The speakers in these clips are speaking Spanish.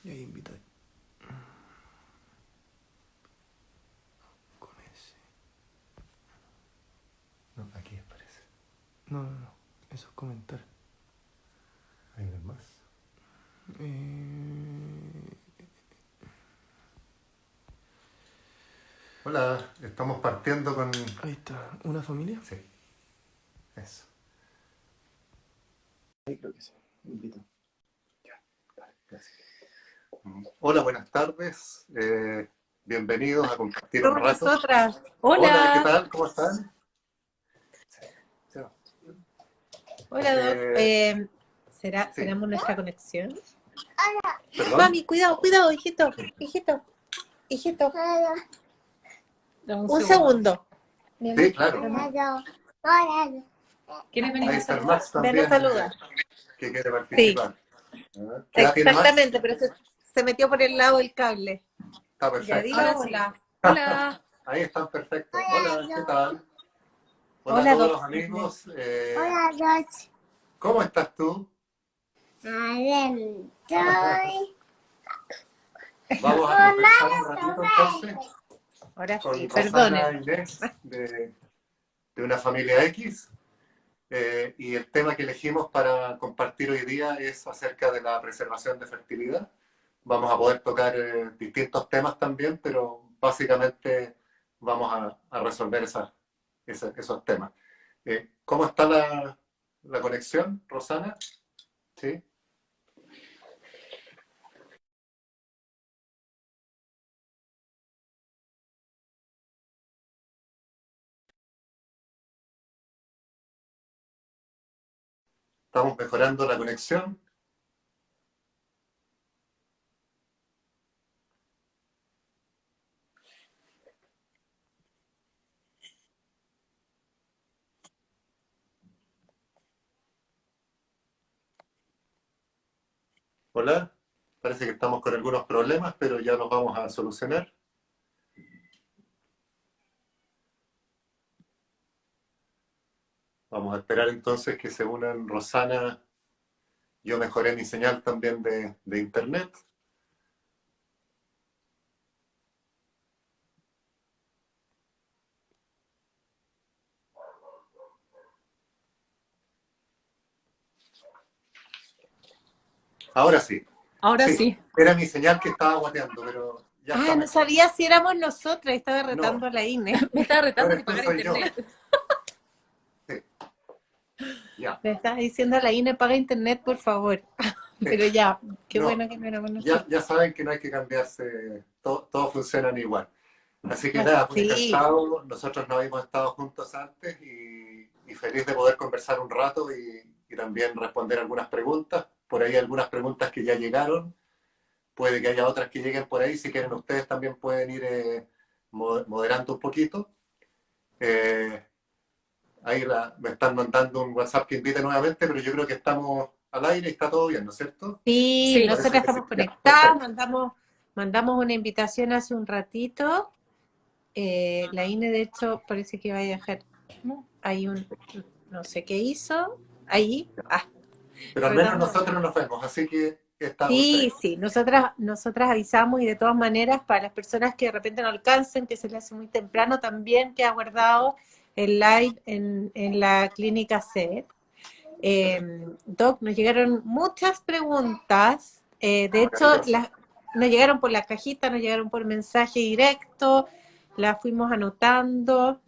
Y ahí invita con ese. No, aquí aparece. No. Eso es comentar. Ahí no hay más. Hola, estamos partiendo con... Ahí está. ¿Una familia? Sí, eso. Ahí creo que sí. Invita. Ya, vale, gracias. Hola, buenas tardes. Bienvenidos a compartir un Somos rato. nosotras. Hola, ¿qué Hola. tal? ¿Cómo están? Sí. Hola, Doc. ¿Será Sí. nuestra conexión? ¿Perdón? Mami, cuidado, hijito. Hijito. Un segundo. Mi amor, Sí, claro. ¿quieres venir Ahí a está el saludar? Max Ven a también, saludar. que quiere Sí, participar. ¿Qué edad tiene Max? exactamente, pero se metió por el lado del cable. Está Ya, perfecto. diga hola. Hola. Ahí están perfectos. Hola, ¿qué tal? Hola a Hola, todos Doc. los amigos. ¿Cómo estás tú? Vamos a conversar un ratito entonces Ahora sí, con perdonen. Rosana Inés de Una Familia X. Y el tema que elegimos para compartir hoy día es acerca de la preservación de fertilidad. Vamos a poder tocar distintos temas también, pero básicamente vamos a resolver esos temas. ¿Cómo está la conexión, Rosana? ¿Sí? ¿Estamos mejorando la conexión? Hola, parece que estamos con algunos problemas, pero ya los vamos a solucionar. Vamos a esperar entonces que se unan Rosana. Yo mejoré mi señal también de internet. Ahora sí. Ahora Sí, sí. era mi señal que estaba guateando, pero ya está No mejor. sabía si éramos nosotras. Estaba No, retando a la Ine. Me estaba no retando eres que tú, pagar soy yo. internet. Sí, ya. Le estás diciendo a la INE, paga internet, por favor. Sí. Pero ya, qué No, bueno que no éramos ya, nosotros. ya saben que no hay que cambiarse, todos funcionan igual. Así que nada, muy Sí, encantado. Nosotros no habíamos estado juntos antes y feliz de poder conversar un rato y también responder algunas preguntas. Por ahí algunas preguntas que ya llegaron. Puede que haya otras que lleguen por ahí. Si quieren, ustedes también pueden ir moderando un poquito. Eh, Ahí me están mandando un WhatsApp que invite nuevamente, pero yo creo que estamos al aire y está todo bien, ¿no es cierto? sí, Parece nosotras que sí. estamos Ya, conectadas, perfecto. mandamos una invitación hace un ratito. La INE, de hecho, parece que va a viajar. ¿No? Hay no sé qué hizo, ahí, Pero al menos retando. nosotros nos vemos, así que está Sí, perfecto. sí, nosotras avisamos y de todas maneras para las personas que de repente no alcancen, que se les hace muy temprano, también queda guardado el live en la clínica SED. Doc, nos llegaron muchas preguntas, de hecho Maravilloso. nos llegaron por la cajita, nos llegaron por mensaje directo, las fuimos anotando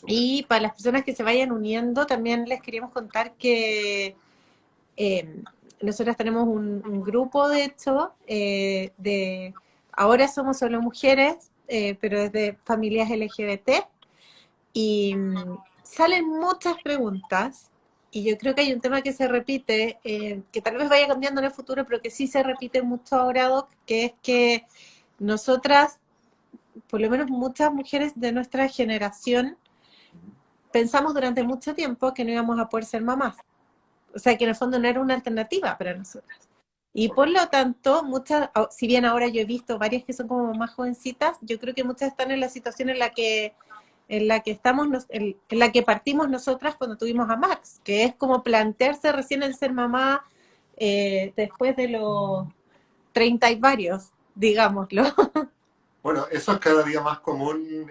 y para las personas que se vayan uniendo también les queríamos contar que eh, nosotras tenemos un grupo, de hecho, ahora somos solo mujeres, pero desde familias LGBT, y salen muchas preguntas, y yo creo que hay un tema que se repite, que tal vez vaya cambiando en el futuro, pero que sí se repite mucho ahora, Doc, que es que nosotras, por lo menos muchas mujeres de nuestra generación, pensamos durante mucho tiempo que no íbamos a poder ser mamás. O sea, que en el fondo no era una alternativa para nosotras. Y por lo tanto, muchas, si bien ahora yo he visto varias que son como más jovencitas, yo creo que muchas están en la situación en la que estamos, en la que partimos nosotras cuando tuvimos a Max, que es como plantearse recién el ser mamá después 30 y varios, digámoslo. Bueno, eso es cada día más común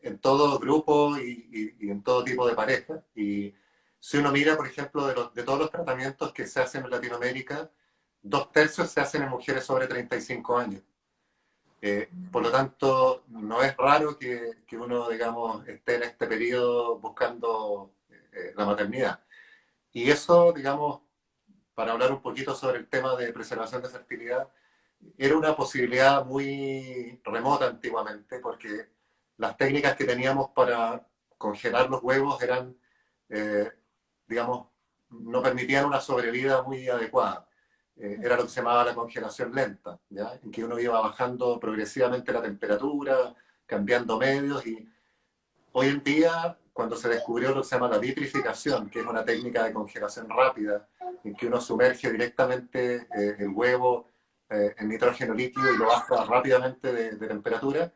en todo grupo y en todo tipo de pareja. Y si uno mira, por ejemplo, de todos los tratamientos que se hacen en Latinoamérica, 2/3 se hacen en mujeres sobre 35 años. Por lo tanto, no es raro que uno, digamos, esté en este periodo buscando la maternidad. Y eso, digamos, para hablar un poquito sobre el tema de preservación de fertilidad, era una posibilidad muy remota antiguamente, porque las técnicas que teníamos para congelar los huevos eran, eh, digamos, no permitían una sobrevida muy adecuada. Era lo que se llamaba la congelación lenta, ¿ya? En que uno iba bajando progresivamente la temperatura, cambiando medios, y hoy en día, cuando se descubrió lo que se llama la vitrificación, que es una técnica de congelación rápida, en que uno sumerge directamente el huevo en nitrógeno líquido y lo baja rápidamente de temperatura,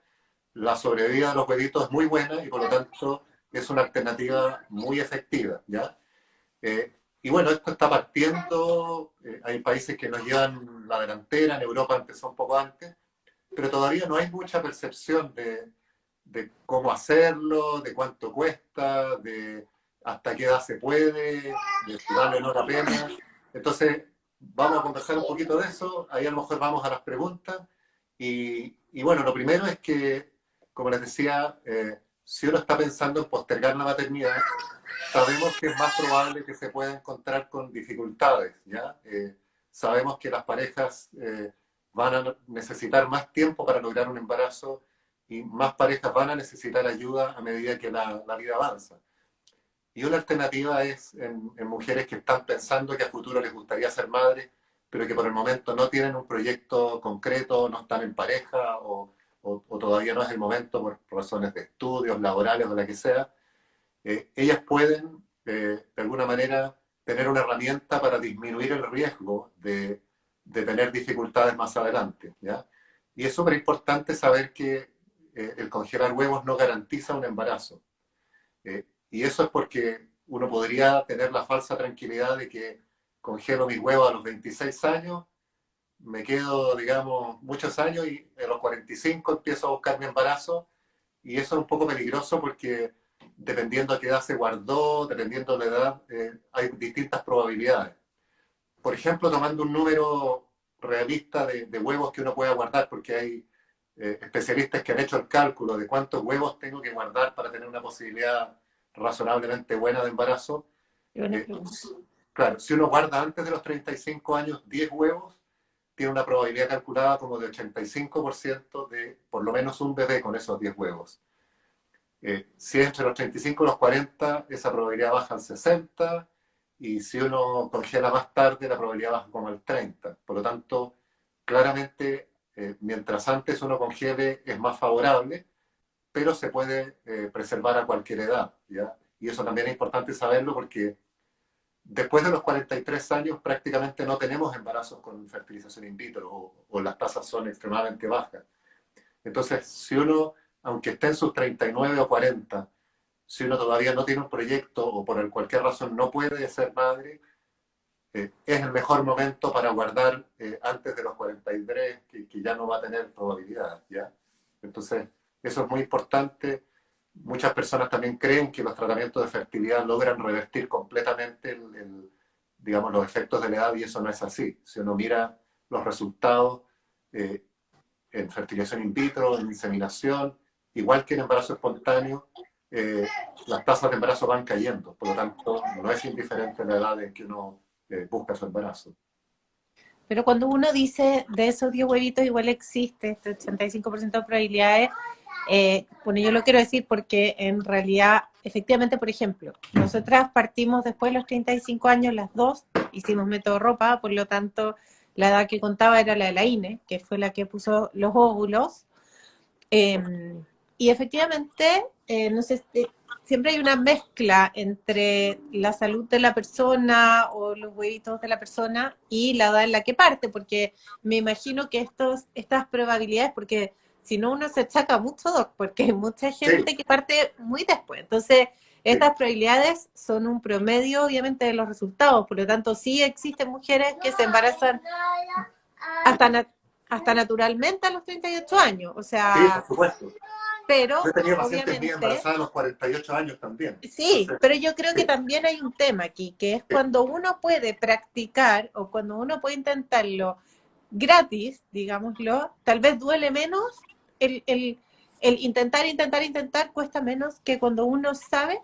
la sobrevida de los huevitos es muy buena y por lo tanto es una alternativa muy efectiva, ¿ya? Y bueno, esto está partiendo, hay países que nos llevan la delantera, en Europa empezó un poco antes, pero todavía no hay mucha percepción de cómo hacerlo, de cuánto cuesta, de hasta qué edad se puede, de si vale o no la pena. Entonces, vamos a conversar un poquito de eso, ahí a lo mejor vamos a las preguntas. Y bueno, lo primero es que, como les decía, si uno está pensando en postergar la maternidad, sabemos que es más probable que se pueda encontrar con dificultades, ¿ya? Sabemos que las parejas van a necesitar más tiempo para lograr un embarazo y más parejas van a necesitar ayuda a medida que la vida avanza. Y una alternativa es en mujeres que están pensando que a futuro les gustaría ser madres, pero que por el momento no tienen un proyecto concreto, no están en pareja o todavía no es el momento por razones de estudios, laborales o la que sea. Ellas pueden, de alguna manera, tener una herramienta para disminuir el riesgo de tener dificultades más adelante, ¿ya? Y es súper importante saber que el congelar huevos no garantiza un embarazo. Y eso es porque uno podría tener la falsa tranquilidad de que congelo mis huevos a los 26 años, me quedo, digamos, muchos años y a los 45 empiezo a buscar mi embarazo. Y eso es un poco peligroso porque dependiendo a qué edad se guardó, dependiendo de la edad, hay distintas probabilidades. Por ejemplo, tomando un número realista de huevos que uno pueda guardar, porque hay especialistas que han hecho el cálculo de cuántos huevos tengo que guardar para tener una posibilidad razonablemente buena de embarazo. Buena Eh, pregunta. claro, si uno guarda antes de los 35 años 10 huevos, tiene una probabilidad calculada como de 85% de por lo menos un bebé con esos 10 huevos. Si es entre los 35 y los 40, esa probabilidad baja al 60, y si uno congela más tarde, la probabilidad baja como al 30. Por lo tanto, claramente, mientras antes uno congele es más favorable, pero se puede preservar a cualquier edad, ¿ya? Y eso también es importante saberlo porque después de los 43 años prácticamente no tenemos embarazos con fertilización in vitro o las tasas son extremadamente bajas. Entonces, si uno, aunque esté en sus 39 o 40, si uno todavía no tiene un proyecto o por cualquier razón no puede ser madre, es el mejor momento para guardar antes de los 43, que ya no va a tener probabilidad, ¿ya? Entonces, eso es muy importante. Muchas personas también creen que los tratamientos de fertilidad logran revertir completamente digamos, los efectos de la edad y eso no es así. Si uno mira los resultados en fertilización in vitro, en inseminación, igual que en embarazo espontáneo, las tasas de embarazo van cayendo. Por lo tanto, no es indiferente la edad en que uno busca su embarazo. Pero cuando uno dice de esos 10 huevitos, igual existe este 85% de probabilidades. Bueno, yo lo quiero decir porque en realidad, efectivamente, por ejemplo, nosotras partimos después de los 35 años, las dos, hicimos método ropa, por lo tanto, la edad que contaba era la de la INE, que fue la que puso los óvulos. Y efectivamente, no sé, siempre hay una mezcla entre la salud de la persona o los huevitos de la persona y la edad en la que parte, porque me imagino que estas probabilidades, porque si no uno se achaca mucho, Doc, porque hay mucha gente Sí, que parte muy después. Entonces, sí. estas probabilidades son un promedio, obviamente, de los resultados. Por lo tanto, sí existen mujeres que se embarazan hasta, hasta naturalmente a los 38 años, o Sí, por sea, supuesto. pero Yo he tenido pacientes mías obviamente, embarazadas a los 48 años también. sí, Entonces, pero yo creo que sí, también hay un tema aquí, que es sí, cuando uno puede practicar o cuando uno puede intentarlo gratis, digámoslo, tal vez duele menos, el intentar cuesta menos que cuando uno sabe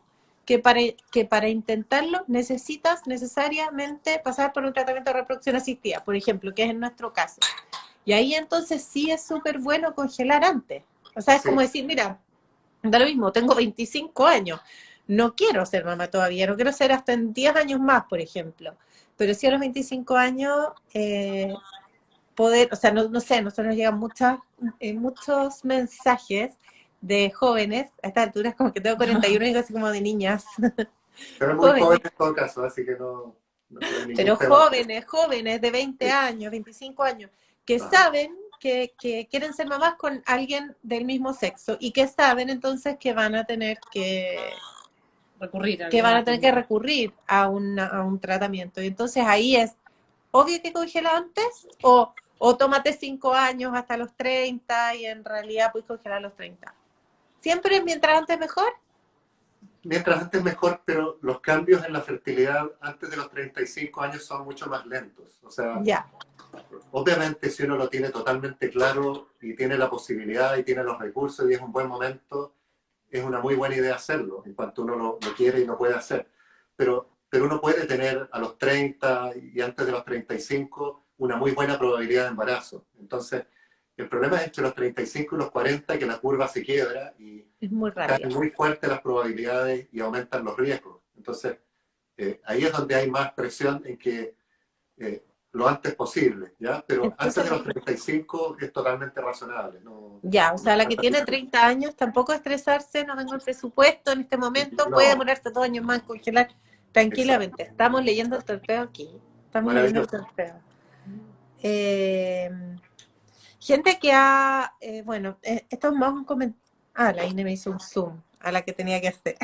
que para intentarlo necesitas necesariamente pasar por un tratamiento de reproducción asistida, por ejemplo, que es en nuestro caso. Y ahí entonces sí es súper bueno congelar antes. O sea, es como sí, decir, mira, da lo mismo, tengo 25 años, no quiero ser mamá todavía, no quiero ser hasta en 10 años más, por ejemplo. Pero sí a los 25 años poder, o sea, no sé, nosotros nos llegan muchos mensajes de jóvenes, a estas alturas como que tengo 41 y digo así como de niñas, se ven muy jóvenes, jóvenes en todo caso, así que no hay ningún pero tema. jóvenes de 20 Sí, años, 25 años, que ajá, saben que quieren ser mamás con alguien del mismo sexo y que saben entonces que van a tener Recurrir a que van alguna a tener que técnica. recurrir a un tratamiento. Y entonces ahí es obvio que congela antes o tómate 5 años hasta los 30 y en realidad puedes congelar a los 30. Siempre mientras antes mejor. mientras antes mejor, pero los cambios en la fertilidad antes de los 35 años son mucho más lentos. O sea, Ya, obviamente si uno lo tiene totalmente claro y tiene la posibilidad y tiene los recursos y es un buen momento, es una muy buena idea hacerlo, en cuanto uno lo quiere y lo puede hacer. Pero uno puede tener a los 30 y antes de los 35 una muy buena probabilidad de embarazo. Entonces, el problema es entre los 35 y los 40 que la curva se quiebra y es muy caen rápido. muy fuertes las probabilidades y aumentan los riesgos. Entonces, ahí es donde hay más presión en que lo antes posible, ¿ya? Pero antes Entonces, de los 35 es totalmente razonable. No, ya, o sea, la no que tiene 30 años tampoco estresarse, no tengo el presupuesto en este momento, puede no, demorarse 2 años más en congelar tranquilamente. exacto. Estamos leyendo el torpeo aquí. Estamos leyendo el Maravilloso. torpeo. Eh, Gente que ha, bueno, esto es más un comentario. Ah, la INE me hizo un zoom a la que tenía que hacer.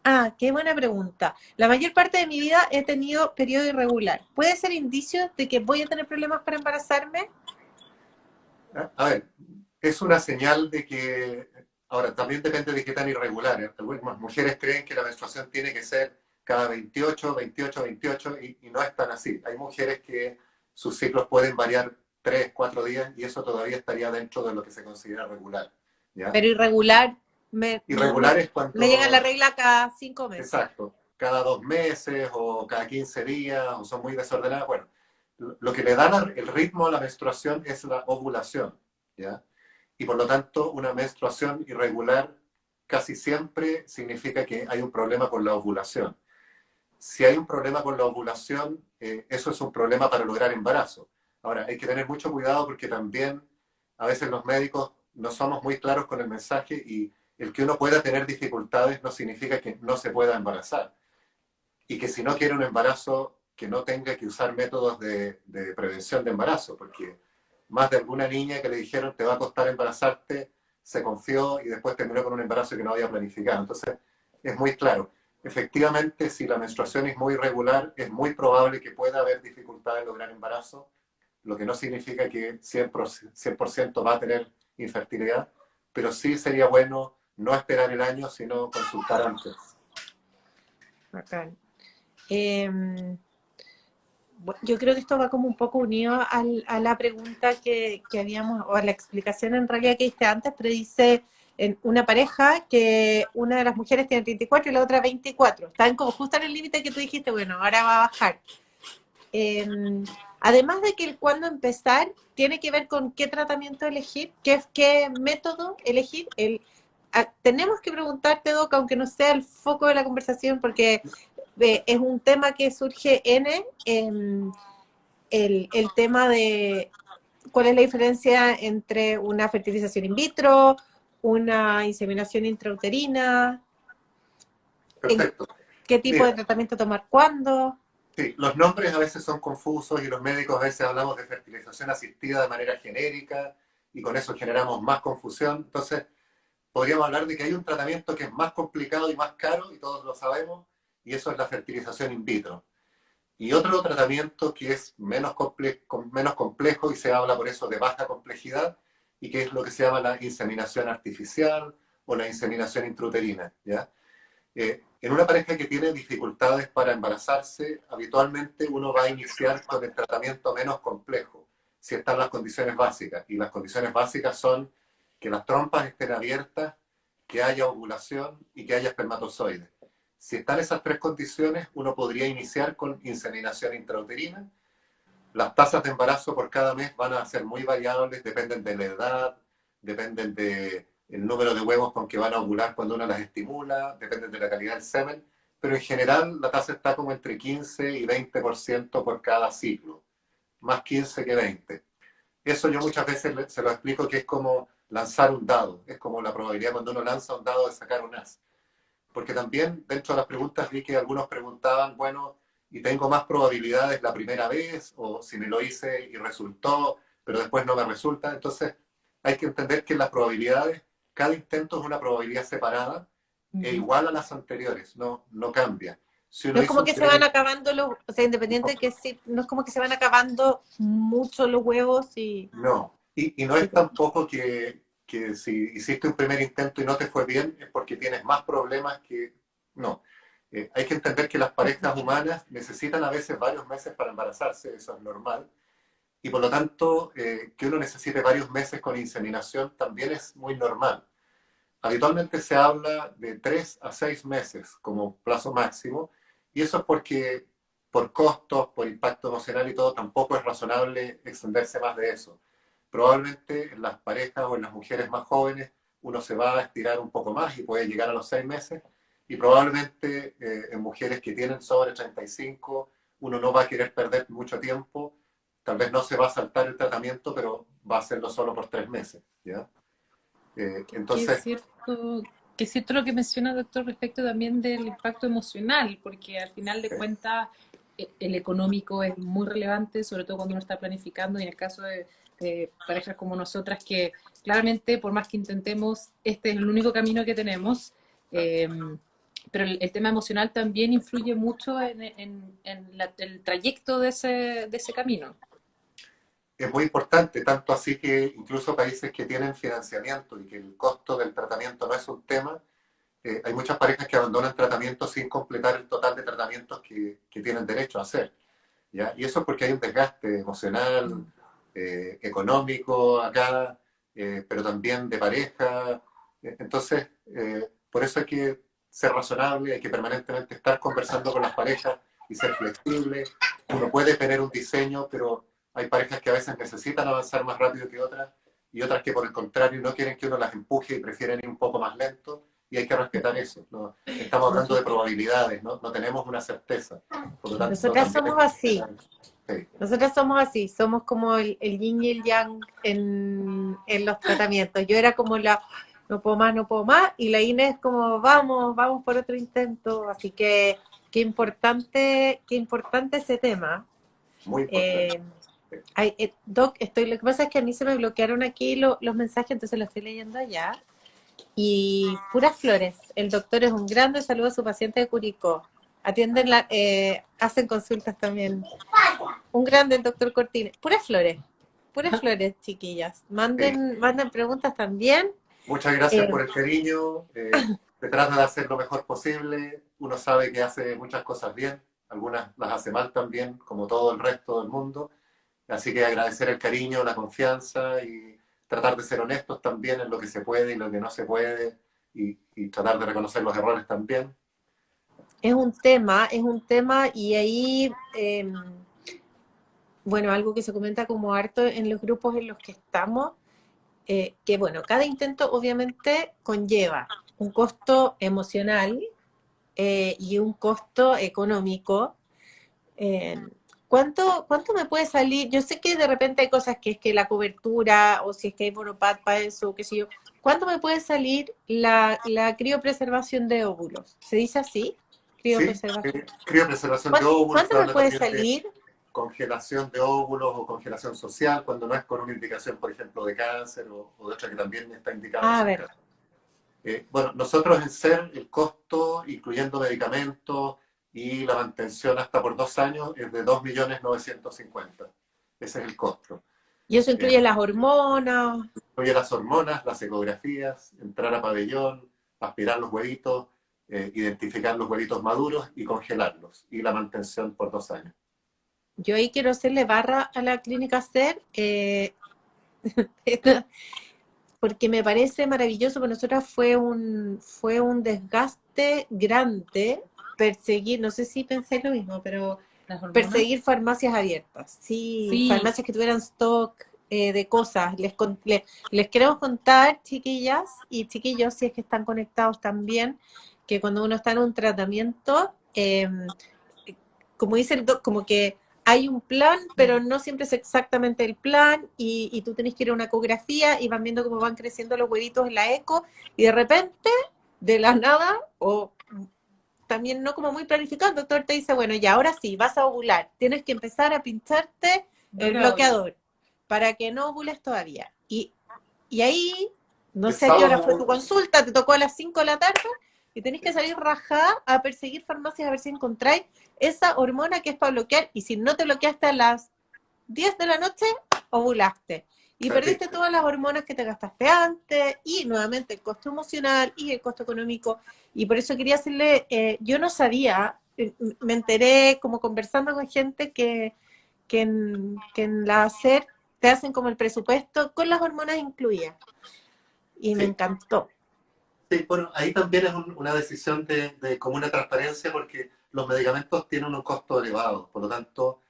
Ah, qué buena pregunta. La mayor parte de mi vida he tenido periodo irregular. ¿Puede ser indicio de que voy a tener problemas para embarazarme? A ver, es una señal de que, ahora, también depende de qué tan irregular. Algunas mujeres creen que la menstruación tiene que ser cada 28, 28, 28 y no es tan así. Hay mujeres que sus ciclos pueden variar 3, 4 días y eso todavía estaría dentro de lo que se considera regular, ¿ya? Pero irregular, Irregular es me llega la cuando, regla cada 5 meses. exacto, cada 2 meses o cada 15 días o son muy desordenadas. Bueno, lo que le da el ritmo a la menstruación es la ovulación, ¿ya? Y por lo tanto, una menstruación irregular casi siempre significa que hay un problema con la ovulación. Si hay un problema con la ovulación, eso es un problema para lograr embarazo. Ahora, hay que tener mucho cuidado porque también a veces los médicos no somos muy claros con el mensaje y el que uno pueda tener dificultades no significa que no se pueda embarazar. Y que si no quiere un embarazo, que no tenga que usar métodos de prevención de embarazo, porque más de alguna niña que le dijeron te va a costar embarazarte, se confió y después terminó con un embarazo que no había planificado. Entonces, es muy claro. Efectivamente, si la menstruación es muy irregular, es muy probable que pueda haber dificultad en lograr embarazo, lo que no significa que 100% va a tener infertilidad, pero sí sería bueno no esperar el año, sino consultar antes. Bacán. Yo creo que esto va como un poco unido a la pregunta que habíamos, o a la explicación en realidad que diste antes, pero dice en una pareja que una de las mujeres tiene 34 y la otra 24. Están como justo en el límite que tú dijiste, bueno, ahora va a bajar. Eh, Además de que el cuándo empezar tiene que ver con qué tratamiento elegir, qué método elegir. Tenemos que preguntarte, Doc, aunque no sea el foco de la conversación, porque es un tema que surge el tema de cuál es la diferencia entre una fertilización in vitro, una inseminación intrauterina, en Perfecto. qué tipo de Mira, tratamiento tomar cuándo. sí, los nombres a veces son confusos y los médicos a veces hablamos de fertilización asistida de manera genérica y con eso generamos más confusión. Entonces, podríamos hablar de que hay un tratamiento que es más complicado y más caro, y todos lo sabemos, y eso es la fertilización in vitro. Y otro tratamiento que es menos complejo y se habla por eso de baja complejidad y que es lo que se llama la inseminación artificial o la inseminación intrauterina, ¿ya? En una pareja que tiene dificultades para embarazarse, habitualmente uno va a iniciar con el tratamiento menos complejo, si están las condiciones básicas. Y las condiciones básicas son que las trompas estén abiertas, que haya ovulación y que haya espermatozoides. Si están esas tres condiciones, uno podría iniciar con inseminación intrauterina. Las tasas de embarazo por cada mes van a ser muy variables, dependen de la edad, dependen del número de huevos con que van a ovular cuando uno las estimula, dependen de la calidad del semen, pero en general la tasa está como entre 15 y 20% por cada ciclo, más 15 que 20. Eso yo muchas veces se lo explico que es como lanzar un dado, es como la probabilidad cuando uno lanza un dado de sacar un as. Porque también dentro de las preguntas vi que algunos preguntaban, bueno, ¿y tengo más probabilidades la primera vez? O si me lo hice y resultó, pero después no me resulta. Entonces hay que entender que las probabilidades, cada intento es una probabilidad separada e igual a las anteriores, no cambia. Si No uno es hizo como un que se van acabando los, o sea, independiente de que sí, no es como que se van acabando mucho los huevos y... no, y no es tampoco que si hiciste un primer intento y no te fue bien, es porque tienes más problemas que... No. Hay que entender que las parejas humanas necesitan a veces varios meses para embarazarse, eso es normal, y por lo tanto que uno necesite varios meses con inseminación también es muy normal. Habitualmente se habla de 3 a 6 meses como plazo máximo, y eso es porque por costos, por impacto emocional y todo, tampoco es razonable extenderse más de eso. Probablemente en las parejas o en las mujeres más jóvenes uno se va a estirar un poco más y puede llegar a los 6 meses, y probablemente en mujeres que tienen sobre 35 uno no va a querer perder mucho tiempo, tal vez no se va a saltar el tratamiento, pero va a hacerlo solo por 3 meses, ¿ya? Entonces, Que es cierto lo que menciona, doctor, respecto también del impacto emocional, porque al final de sí. cuentas el económico es muy relevante, sobre todo cuando uno está planificando, y en el caso de parejas como nosotras, que claramente, por más que intentemos, este es el único camino que tenemos, pero el tema emocional también influye mucho en el trayecto de ese camino. Es muy importante, tanto así que incluso países que tienen financiamiento y que el costo del tratamiento no es un tema, hay muchas parejas que abandonan tratamiento sin completar el total de tratamientos que tienen derecho a hacer, ¿ya? Y eso es porque hay un desgaste emocional, económico acá, pero también de pareja. Entonces, por eso hay que ser razonable, hay que permanentemente estar conversando con las parejas y ser flexible. Uno puede tener un diseño, pero hay parejas que a veces necesitan avanzar más rápido que otras y otras que por el contrario no quieren que uno las empuje y prefieren ir un poco más lento, y hay que respetar eso, ¿no? Estamos hablando de probabilidades, no tenemos una certeza. Por lo tanto, Nosotras también somos hay que así. respetar. Sí. Nosotras somos así, somos como el yin y el yang en los tratamientos. Yo era como la, no puedo más, y la Inés como, vamos por otro intento. Así que qué importante ese tema. Muy importante. Doc, lo que pasa es que a mí se me bloquearon aquí los mensajes, entonces los estoy leyendo allá. Y puras flores. El doctor es un grande, saluda a su paciente de Curicó. Atienden, hacen consultas también. Un grande el doctor Cortines. Puras flores, chiquillas. Sí. Manden preguntas también. Muchas gracias por el cariño. Se trata de hacer lo mejor posible. Uno sabe que hace muchas cosas bien, algunas las hace mal también, como todo el resto del mundo. Así que agradecer el cariño, la confianza y tratar de ser honestos también en lo que se puede y lo que no se puede, y tratar de reconocer los errores también. Es un tema y ahí, bueno, algo que se comenta como harto en los grupos en los que estamos, que bueno, cada intento obviamente conlleva un costo emocional y un costo económico. ¿Cuánto me puede salir? Yo sé que de repente hay cosas que es que la cobertura o si es que hay Bonopad para eso, qué sé yo. ¿Cuánto me puede salir la criopreservación de óvulos? ¿Se dice así? Sí, Criopreservación. criopreservación de óvulos, se ¿Cuánto me habla puede también de salir? congelación de óvulos o congelación social, cuando no es con una indicación, por ejemplo, de cáncer o de otra que también está indicada en A esos ver, casos. Bueno, nosotros en SER el costo, incluyendo medicamentos, y la mantención hasta por 2 años es de 2.950.000. Ese es el costo. Y eso incluye las hormonas. Incluye las hormonas, las ecografías, entrar a pabellón, aspirar los huevitos, identificar los huevitos maduros y congelarlos, y la mantención por 2 años. Yo ahí quiero hacerle barra a la clínica SER, porque me parece maravilloso. Para nosotros fue un desgaste grande perseguir, no sé si pensé lo mismo, pero Las hormonas. perseguir farmacias abiertas. Sí, Sí. farmacias que tuvieran stock de cosas. Les queremos contar, chiquillas y chiquillos, si es que están conectados también, que cuando uno está en un tratamiento, como dice el como que hay un plan, pero no siempre es exactamente el plan, y tú tenés que ir a una ecografía y van viendo cómo van creciendo los huevitos en la eco, y de repente, de la nada, o también no como muy planificado, el doctor te dice, bueno, ya ahora sí, vas a ovular, tienes que empezar a pincharte el bloqueador para que no ovules todavía. Y ahí, no sé a qué hora fue tu consulta, te tocó a las 5 de la tarde, y tenés que salir rajada a perseguir farmacias a ver si encontráis esa hormona que es para bloquear, y si no te bloqueaste a las 10 de la noche, ovulaste. Y perdiste todas las hormonas que te gastaste antes, y nuevamente el costo emocional y el costo económico. Y por eso quería hacerle, yo no sabía, me enteré como conversando con gente que en la SER te hacen como el presupuesto con las hormonas incluidas. Y me encantó. Sí, bueno, ahí también es una decisión de común transparencia, porque los medicamentos tienen un costo elevado. Por lo tanto,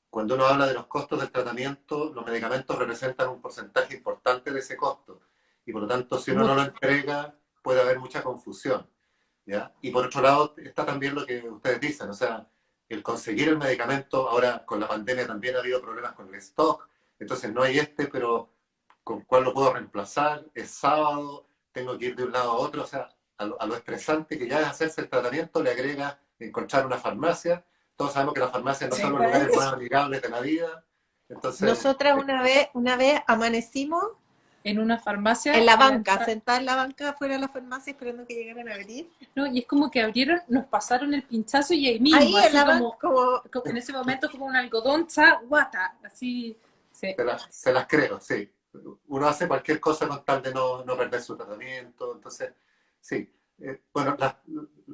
cuando uno habla de los costos del tratamiento, los medicamentos representan un porcentaje importante de ese costo. Y por lo tanto, si uno no lo entrega, puede haber mucha confusión, ¿ya? Y por otro lado, está también lo que ustedes dicen, o sea, el conseguir el medicamento. Ahora con la pandemia también ha habido problemas con el stock, entonces no hay pero ¿con cuál lo puedo reemplazar? Es sábado, tengo que ir de un lado a otro, o sea, a lo estresante que ya es hacerse el tratamiento, le agrega encontrar una farmacia. Todos sabemos que las farmacias no son los lugares más amigables de la vida. Entonces, nosotras una vez amanecimos en una farmacia. En la banca, sentada en la banca afuera de la farmacia esperando que llegaran a abrir. No, y es como que abrieron, nos pasaron el pinchazo y ahí mismo, ahí así en como en ese momento como un algodón, guata, así. Sí. Se las creo, sí. Uno hace cualquier cosa con tal de no perder su tratamiento. Entonces, sí. Bueno,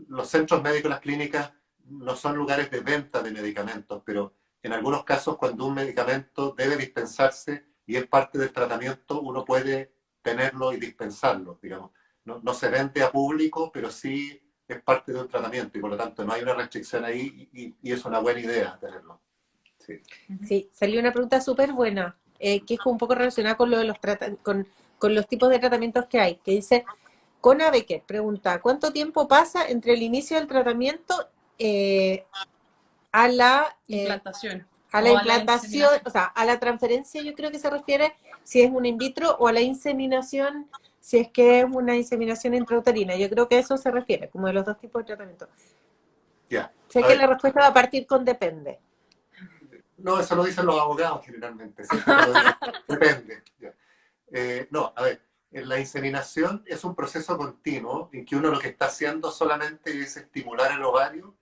los centros médicos, las clínicas, no son lugares de venta de medicamentos, pero en algunos casos, cuando un medicamento debe dispensarse y es parte del tratamiento, uno puede tenerlo y dispensarlo, digamos. No se vende a público, pero sí es parte de un tratamiento, y por lo tanto no hay una restricción ahí, y es una buena idea tenerlo. Sí, sí, salió una pregunta súper buena, que es un poco relacionada con lo de con los tipos de tratamientos que hay, que dice, Cona Becker pregunta, ¿cuánto tiempo pasa entre el inicio del tratamiento a la implantación? A la implantación, o sea, a la transferencia, yo creo que se refiere si es un in vitro, o a la inseminación, si es que es una inseminación intrauterina. Yo creo que a eso se refiere, como de los dos tipos de tratamiento. Ya. Sé que la respuesta va a partir con depende. No, eso lo dicen los abogados generalmente. Depende. Ya. No, a ver, la inseminación es un proceso continuo en que uno lo que está haciendo solamente es estimular el ovario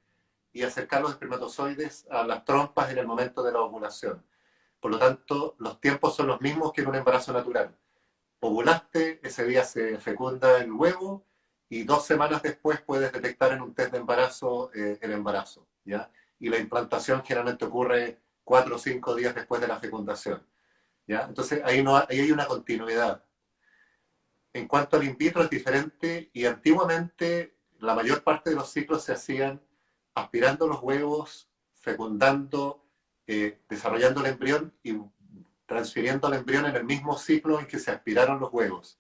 y acercar los espermatozoides a las trompas en el momento de la ovulación. Por lo tanto, los tiempos son los mismos que en un embarazo natural. Ovulaste, ese día se fecunda el huevo, y 2 semanas después puedes detectar en un test de embarazo el embarazo, ¿ya? Y la implantación generalmente ocurre 4 o 5 días después de la fecundación, ¿ya? Entonces ahí hay una continuidad. En cuanto al in vitro es diferente, y antiguamente la mayor parte de los ciclos se hacían aspirando los huevos, fecundando, desarrollando el embrión y transfiriendo al embrión en el mismo ciclo en que se aspiraron los huevos.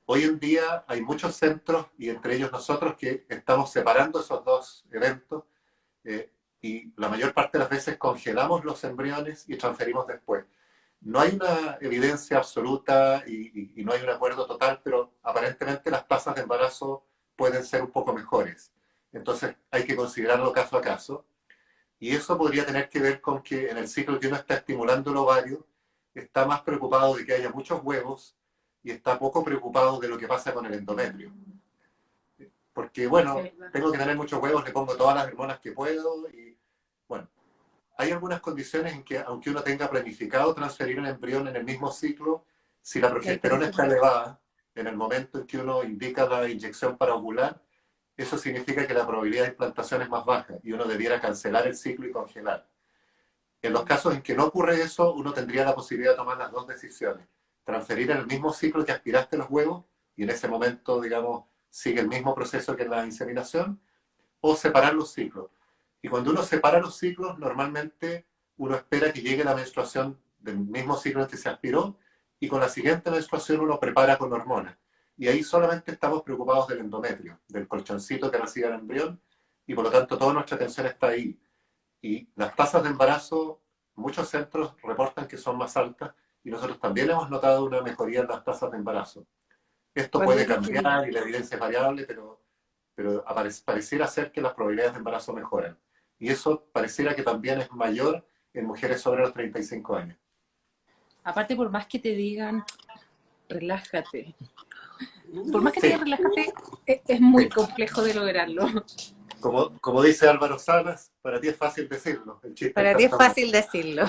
Hoy en día hay muchos centros, y entre ellos nosotros, que estamos separando esos dos eventos, y la mayor parte de las veces congelamos los embriones y transferimos después. No hay una evidencia absoluta y no hay un acuerdo total, pero aparentemente las tasas de embarazo pueden ser un poco mejores. Entonces hay que considerarlo caso a caso, y eso podría tener que ver con que en el ciclo que uno está estimulando el ovario, está más preocupado de que haya muchos huevos y está poco preocupado de lo que pasa con el endometrio. porque bueno, Sí. tengo que tener muchos huevos, le pongo todas las hormonas que puedo y bueno, hay algunas condiciones en que aunque uno tenga planificado transferir el embrión en el mismo ciclo, si la progesterona está elevada en el momento en que uno indica la inyección para ovular, eso significa que la probabilidad de implantación es más baja y uno debiera cancelar el ciclo y congelar. En los casos en que no ocurre eso, uno tendría la posibilidad de tomar las dos decisiones. Transferir en el mismo ciclo que aspiraste los huevos y en ese momento, digamos, sigue el mismo proceso que en la inseminación, o separar los ciclos. Y cuando uno separa los ciclos, normalmente uno espera que llegue la menstruación del mismo ciclo en que se aspiró y con la siguiente menstruación uno prepara con hormonas. Y ahí solamente estamos preocupados del endometrio, del colchoncito que recibe el embrión y por lo tanto toda nuestra atención está ahí. Y las tasas de embarazo, muchos centros reportan que son más altas y nosotros también hemos notado una mejoría en las tasas de embarazo. Esto Cuando puede eres chiquillo. cambiar y la evidencia es variable, pero pareciera ser que las probabilidades de embarazo mejoran. Y eso pareciera que también es mayor en mujeres sobre los 35 años. Aparte, por más que te digan, relájate. Por más que te digan, relájate, es muy complejo de lograrlo. Como dice Álvaro Salas, para ti es fácil decirlo. El chiste Para es ti es cantarlo. fácil decirlo.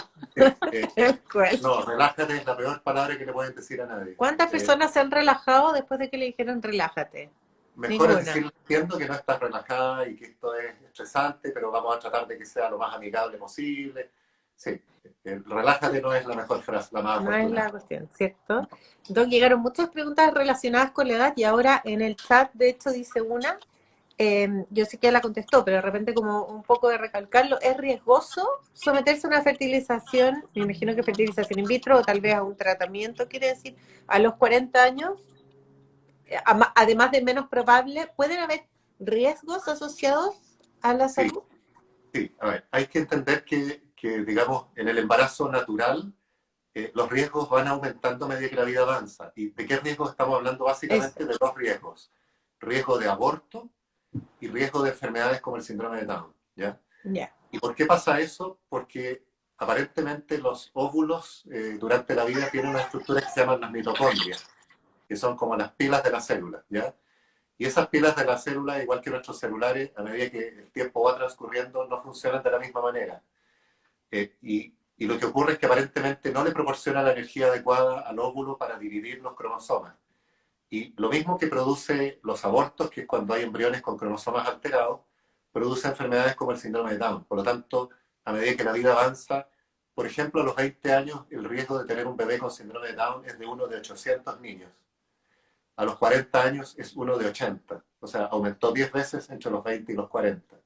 Eh, Tal cual. no, relájate es la peor palabra que le pueden decir a nadie. ¿Cuántas personas se han relajado después de que le dijeron relájate? Mejor es Ninguna. decir, entiendo que no estás relajada y que esto es estresante, pero vamos a tratar de que sea lo más amigable posible. Sí, relájate no es la mejor frase, la más No es la afortunada. cuestión, ¿cierto? Entonces llegaron muchas preguntas relacionadas con la edad y ahora en el chat, de hecho, dice una, yo sé que la contestó, pero de repente como un poco de recalcarlo, ¿es riesgoso someterse a una fertilización, me imagino que fertilización in vitro o tal vez a un tratamiento, quiere decir, a los 40 años? Además de menos probable, ¿pueden haber riesgos asociados a la Sí, salud? sí. A ver, hay que entender digamos, en el embarazo natural, los riesgos van aumentando a medida que la vida avanza. ¿Y de qué riesgos estamos hablando? Eso, Básicamente de dos riesgos. Riesgo de aborto y riesgo de enfermedades como el síndrome de Down, ¿ya? ya. ¿Y por qué pasa eso? Porque aparentemente los óvulos durante la vida tienen una estructura que se llaman las mitocondrias, que son como las pilas de la célula, ¿ya? Y esas pilas de la célula, igual que nuestros celulares, a medida que el tiempo va transcurriendo, no funcionan de la misma manera. Y lo que ocurre es que aparentemente no le proporciona la energía adecuada al óvulo para dividir los cromosomas. Y lo mismo que produce los abortos, que es cuando hay embriones con cromosomas alterados, produce enfermedades como el síndrome de Down. Por lo tanto, a medida que la vida avanza, por ejemplo, a los 20 años, el riesgo de tener un bebé con síndrome de Down es de uno de 800 niños. A los 40 años es uno de 80. O sea, aumentó 10 veces entre los 20 y los 40. El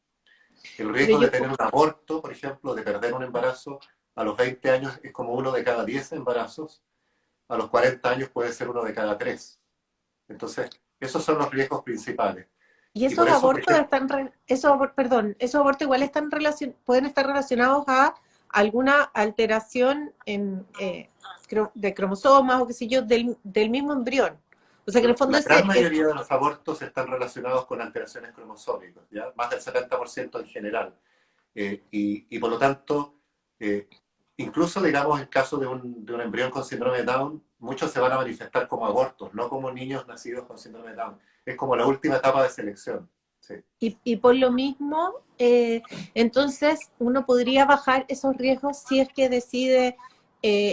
Pero riesgo de yo, tener un aborto, por ejemplo, de perder un embarazo, a los 20 años es como uno de cada 10 embarazos. A los 40 años puede ser uno de cada 3. Entonces, esos son los riesgos principales. y Y por esos eso, por abortos ejemplo, están, perdón, esos abortos igual están pueden estar relacionados a alguna alteración de cromosomas o qué sé yo, del mismo embrión. O sea que en el fondo la gran mayoría de los abortos están relacionados con alteraciones cromosómicas, ¿ya? Más del 70% en general. Y por lo tanto, eh, incluso, digamos, en caso de un embrión con síndrome de Down, muchos se van a manifestar como abortos, no como niños nacidos con síndrome de Down. Es como la última etapa de selección. Sí. y por lo mismo, entonces uno podría bajar esos riesgos si es que decide,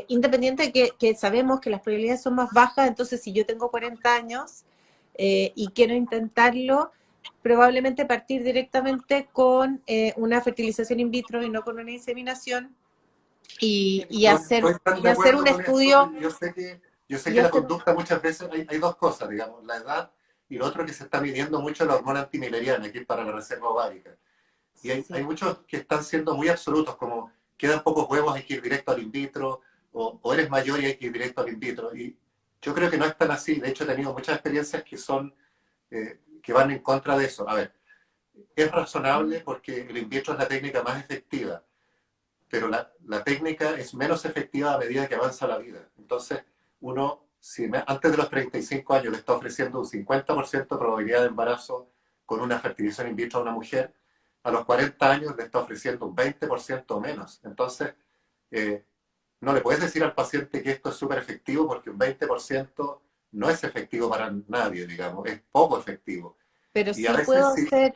independiente de que sabemos que las probabilidades son más bajas, entonces si yo tengo 40 años y quiero intentarlo, probablemente partir directamente con una fertilización in vitro y no con una inseminación y No estoy tan y de hacer acuerdo un con eso. estudio Yo sé y que la hacer conducta muchas veces, hay dos cosas, digamos, la edad y lo otro que se está midiendo mucho es la hormona antimileriana, que es para la reserva ovárica. Y hay sí. muchos que están siendo muy absolutos, como quedan pocos huevos, hay que ir directo al in vitro, o eres mayor y hay que ir directo al in vitro. Y yo creo que no es tan así. De hecho, he tenido muchas experiencias que van en contra de eso. A ver, es razonable porque el in vitro es la técnica más efectiva, pero la técnica es menos efectiva a medida que avanza la vida. Entonces, uno, si antes de los 35 años le está ofreciendo un 50% de probabilidad de embarazo con una fertilización in vitro a una mujer, a los 40 años le está ofreciendo un 20% o menos. Entonces, eh, no le puedes decir al paciente que esto es súper efectivo porque un 20% no es efectivo para nadie, digamos, es poco efectivo. pero Y a sí puedo veces sí, hacer,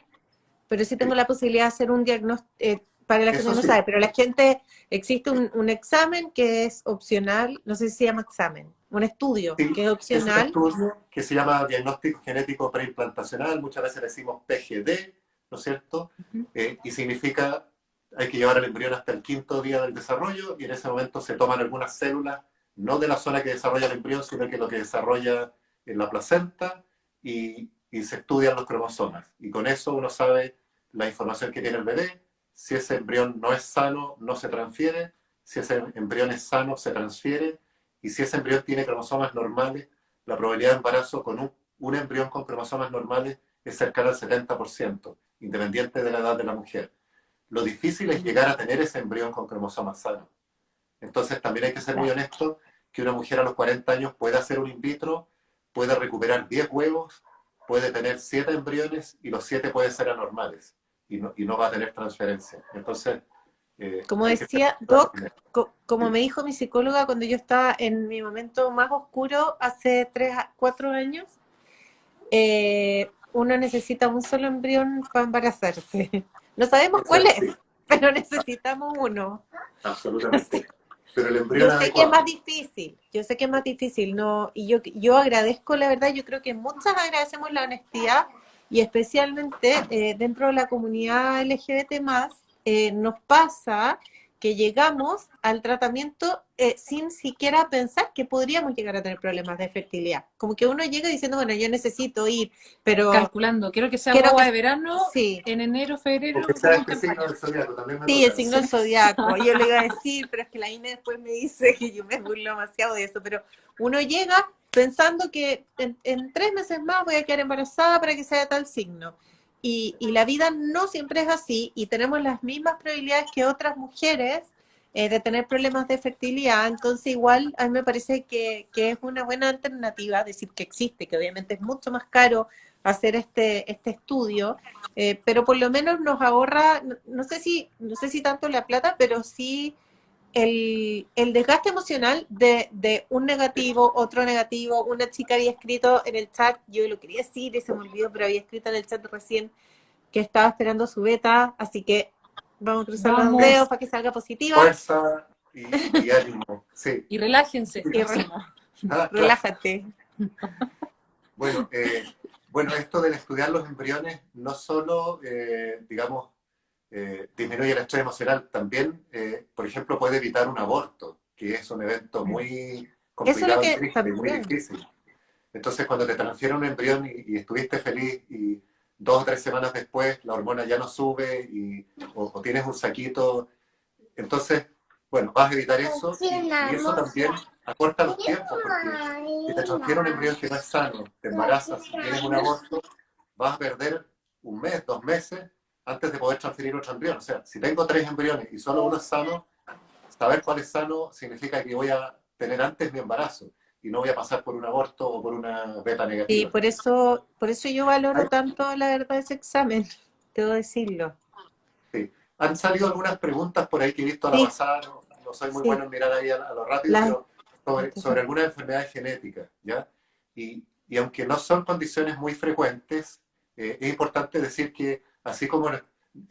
pero sí tengo sí, la posibilidad de hacer un diagnóstico, para la gente eso que no sí. sabe, pero la gente, existe un examen que es opcional, no sé si se llama examen, un estudio Sí, que es es un opcional. estudio que se llama diagnóstico genético preimplantacional, muchas veces le decimos PGD, ¿no es cierto? Ujú. Y significa, hay que llevar al embrión hasta el quinto día del desarrollo y en ese momento se toman algunas células, no de la zona que desarrolla el embrión, sino que lo que desarrolla en la placenta y se estudian los cromosomas. Y con eso uno sabe la información que tiene el bebé, si ese embrión no es sano, no se transfiere, si ese embrión es sano, se transfiere, y si ese embrión tiene cromosomas normales, la probabilidad de embarazo con un embrión con cromosomas normales es cercana al 70%, independiente de la edad de la mujer. Lo difícil es llegar a tener ese embrión con cromosomas sanos. Entonces también hay que ser muy Claro. honesto que una mujer a los 40 años puede hacer un in vitro, puede recuperar 10 huevos, puede tener 7 embriones y los 7 pueden ser anormales y no va a tener transferencia. Entonces Como hay que ser decía claro Doc, con eso. como Sí, me dijo mi psicóloga cuando yo estaba en mi momento más oscuro hace 4 años, uno necesita un solo embrión para embarazarse. No sabemos eso cuál es es, así, pero necesitamos uno. absolutamente. Pero el Yo embrión sé que es más adecuado. difícil, yo sé que es más difícil, no, y yo agradezco la verdad, yo creo que muchas agradecemos la honestidad y especialmente dentro de la comunidad LGBT más, nos pasa que llegamos al tratamiento sin siquiera pensar que podríamos llegar a tener problemas de fertilidad. Como que uno llega diciendo, bueno, yo necesito ir, pero Calculando, quiero que sea quiero guagua que de verano, sí. en enero, O febrero que nos sea vemos en este signo campaña. del zodiaco, también me ha Sí, el tocado. signo del zodiaco. Yo le iba a decir, pero es que la Ine después me dice que yo me burlo demasiado de eso. Pero uno llega pensando que en 3 meses más voy a quedar embarazada para que sea de tal signo. Y la vida no siempre es así y tenemos las mismas probabilidades que otras mujeres de tener problemas de fertilidad. Entonces, igual a mí me parece que es una buena alternativa decir que existe, que obviamente es mucho más caro hacer este estudio, pero por lo menos nos ahorra, no sé si tanto la plata, pero sí el desgaste emocional de un negativo, otro negativo. Una chica había escrito en el chat, yo lo quería decir y se me olvidó, pero había escrito en el chat recién que estaba esperando su beta, así que vamos a cruzar los Sí, dedos Vamos para que salga positiva fuerza y ánimo. Sí. y relájense. y Ah, claro. relájate. Bueno, bueno, esto del estudiar los embriones no solo, digamos, disminuye el estrés emocional, también, por ejemplo, puede evitar un aborto, que es un evento muy Eso es lo complicado y que triste, muy también, difícil. Entonces, cuando te transfieren un embrión y estuviste feliz y 2 o 3 semanas después la hormona ya no sube o tienes un saquito, entonces, bueno, vas a evitar eso y eso también acorta los tiempos porque si te transfiere un embrión que no es sano, te embarazas y tienes un aborto, vas a perder 1 mes, 2 meses antes de poder transferir otro embrión. O sea, si tengo 3 embriones y solo uno es sano, saber cuál es sano significa que voy a tener antes mi embarazo y no voy a pasar por un aborto o por una beta y negativa. por eso yo valoro Hay- tanto la verdad ese examen, debo decirlo. sí. Han salido algunas preguntas por ahí que he visto a la Sí, pasada, no soy muy bueno sí, en mirar ahí a lo rápido, las, pero sobre algunas enfermedades genéticas, ¿ya? Y aunque no son condiciones muy frecuentes, es importante decir que así como el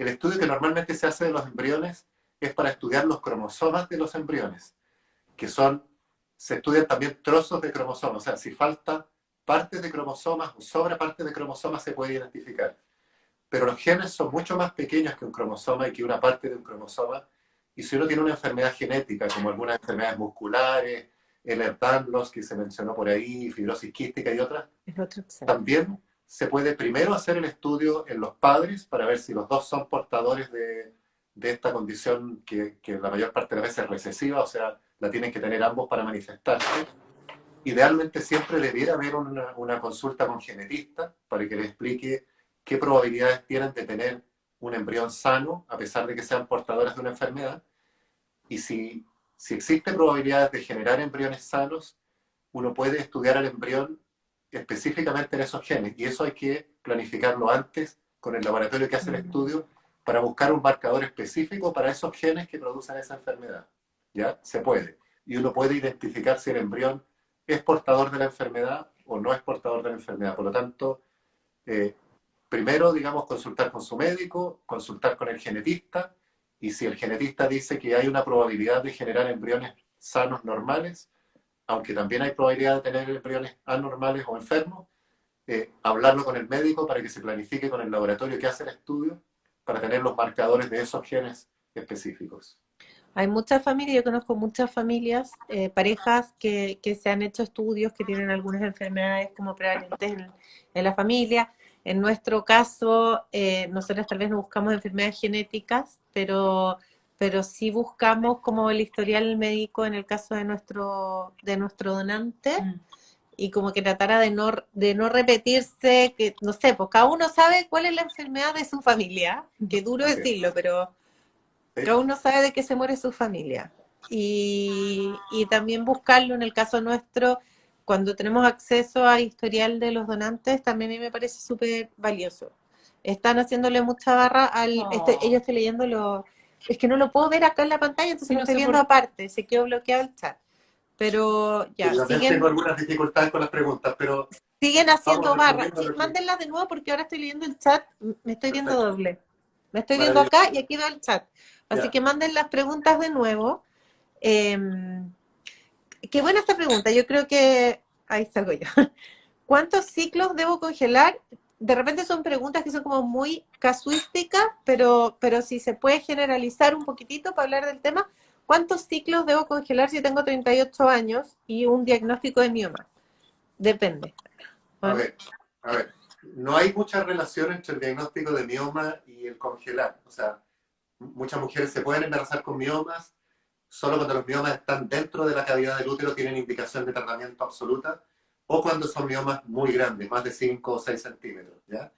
estudio que normalmente se hace de los embriones es para estudiar los cromosomas de los embriones, que se estudian también trozos de cromosomas, o sea, si falta partes de cromosomas o sobra partes de cromosomas se puede identificar. Pero los genes son mucho más pequeños que un cromosoma y que una parte de un cromosoma. Y si uno tiene una enfermedad genética, como algunas enfermedades musculares, el Ehlers-Danlos que se mencionó por ahí, fibrosis quística y otras, es otro examen. también se puede primero hacer el estudio en los padres para ver si los dos son portadores de esta condición que la mayor parte de las veces es recesiva, o sea, la tienen que tener ambos para manifestarse. Idealmente siempre debiera haber una consulta con genetista para que le explique qué probabilidades tienen de tener un embrión sano, a pesar de que sean portadores de una enfermedad, y si existen probabilidades de generar embriones sanos, uno puede estudiar al embrión específicamente en esos genes, y eso hay que planificarlo antes con el laboratorio que hace el estudio para buscar un marcador específico para esos genes que producen esa enfermedad. ¿Ya? Se puede. Y uno puede identificar si el embrión es portador de la enfermedad o no es portador de la enfermedad. Por lo tanto, eh, primero, digamos, consultar con su médico, consultar con el genetista, y si el genetista dice que hay una probabilidad de generar embriones sanos normales, aunque también hay probabilidad de tener embriones anormales o enfermos, hablarlo con el médico para que se planifique con el laboratorio que hace el estudio para tener los marcadores de esos genes específicos. Hay muchas familias, yo conozco muchas familias, parejas que se han hecho estudios que tienen algunas enfermedades como prevalentes en la familia. En nuestro caso, nosotros tal vez no buscamos enfermedades genéticas, pero sí buscamos como el historial médico en el caso de nuestro donante. Y como que tratara de no repetirse, que no sé, pues cada uno sabe cuál es la enfermedad de su familia, que duro Así es. decirlo, pero ¿Sí? cada uno sabe de qué se muere su familia. Y también buscarlo en el caso nuestro, cuando tenemos acceso a historial de los donantes, también a mí me parece súper valioso. Están haciéndole mucha barra yo estoy leyendo es que no lo puedo ver acá en la pantalla, entonces Sí, lo no estoy sé viendo aparte, se quedó bloqueado el chat. Pero ya, Yo también tengo algunas dificultades con las preguntas, pero siguen vamos haciendo barra. respondiendo Sí, lo que... mándenlas de nuevo porque ahora estoy leyendo el chat, me estoy viendo Perfecto. doble. Me estoy viendo Maravilloso. acá y aquí veo el chat. Así Ya. que manden las preguntas de nuevo. Qué buena esta pregunta. Yo creo que... Ahí salgo yo. ¿Cuántos ciclos debo congelar? De repente son preguntas que son como muy casuísticas, pero si se puede generalizar un poquitito para hablar del tema. ¿Cuántos ciclos debo congelar si tengo 38 años y un diagnóstico de mioma? Depende. A ¿Vale? ver, no hay mucha relación entre el diagnóstico de mioma y el congelar. O sea, muchas mujeres se pueden embarazar con miomas, solo cuando los miomas están dentro de la cavidad del útero tienen indicación de tratamiento absoluta, o cuando son miomas muy grandes, más de 5 o 6 centímetros, ¿ya?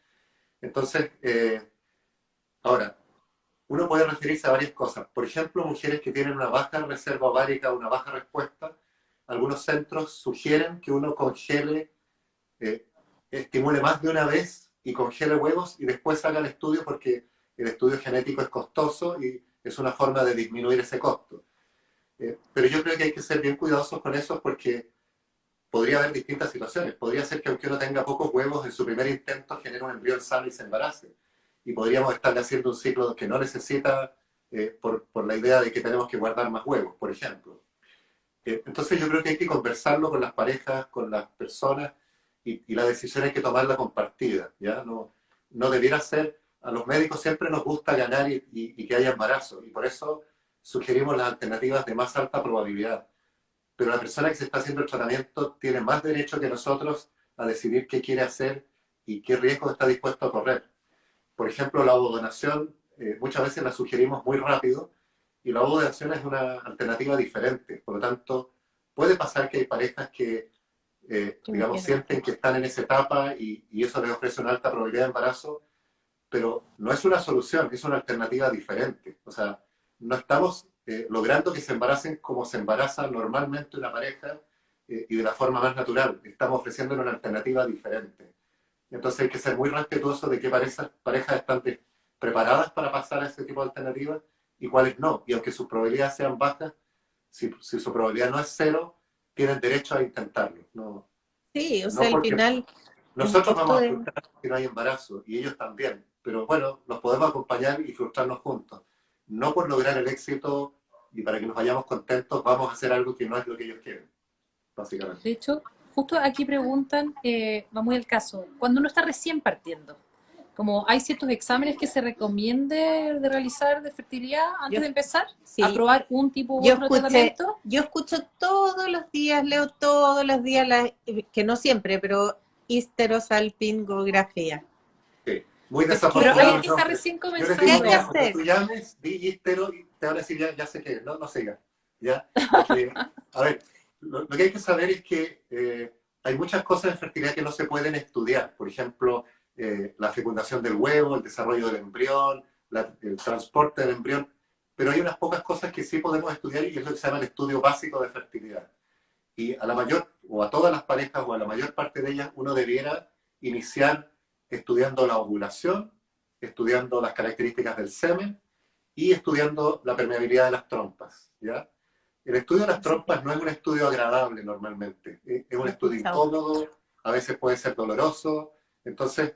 Entonces, ahora, uno puede referirse a varias cosas. Por ejemplo, mujeres que tienen una baja reserva ovárica o una baja respuesta, algunos centros sugieren que uno congele, estimule más de una vez y congele huevos y después haga el estudio porque el estudio genético es costoso y es una forma de disminuir ese costo. Pero yo creo que hay que ser bien cuidadosos con eso porque podría haber distintas situaciones. Podría ser que aunque uno tenga pocos huevos, en su primer intento genere un embrión sano y se embarace. Y podríamos estarle haciendo un ciclo que no necesita por la idea de que tenemos que guardar más huevos, por ejemplo. Entonces yo creo que hay que conversarlo con las parejas, con las personas, y la decisión hay que tomarla compartida, ¿ya? No debiera ser, a los médicos siempre nos gusta ganar y que haya embarazo, y por eso sugerimos las alternativas de más alta probabilidad. Pero la persona que se está haciendo el tratamiento tiene más derecho que nosotros a decidir qué quiere hacer y qué riesgo está dispuesto a correr. Por ejemplo, la ovodonación, muchas veces la sugerimos muy rápido, y la ovodonación es una alternativa diferente. Por lo tanto, puede pasar que hay parejas que, digamos, sienten que están en esa etapa y eso les ofrece una alta probabilidad de embarazo, pero no es una solución, es una alternativa diferente. O sea, no estamos logrando que se embaracen como se embaraza normalmente una pareja y de la forma más natural. Estamos ofreciendo una alternativa diferente. Entonces hay que ser muy respetuoso de qué parejas están preparadas para pasar a ese tipo de alternativas y cuáles no. Y aunque sus probabilidades sean bajas, si su probabilidad no es cero, tienen derecho a intentarlo. No, Sí, o no sea, al porque final un nosotros poquito vamos a de... frustrar si no hay embarazo y ellos también. Pero bueno, nos podemos acompañar y frustrarnos juntos. No por lograr el éxito y para que nos vayamos contentos, vamos a hacer algo que no es lo que ellos quieren, básicamente. De hecho, justo aquí preguntan, va muy el caso, cuando uno está recién partiendo, como hay ciertos exámenes que se recomiende de realizar de fertilidad antes de empezar Sí. a probar un tipo u otro tratamiento. Yo escucho todos los días, leo todos los días, que no siempre, pero histerosalpingografía. Sí. Muy Pero desafortunado. alguien que está nombre. recién Yo les comenzando. digo, ¿Qué hay que mira, cuando hacer? tú llames, di ístero y te van a decir, ya sé qué, no siga. ¿Ya? A ver, lo que hay que saber es que hay muchas cosas en fertilidad que no se pueden estudiar. Por ejemplo, la fecundación del huevo, el desarrollo del embrión, el transporte del embrión. Pero hay unas pocas cosas que sí podemos estudiar y es lo que se llama el estudio básico de fertilidad. Y a la mayor, o a todas las parejas, o a la mayor parte de ellas, uno debiera iniciar estudiando la ovulación, estudiando las características del semen y estudiando la permeabilidad de las trompas, ¿ya? El estudio de las trompas no es un estudio agradable normalmente, es un estudio incómodo, a veces puede ser doloroso, entonces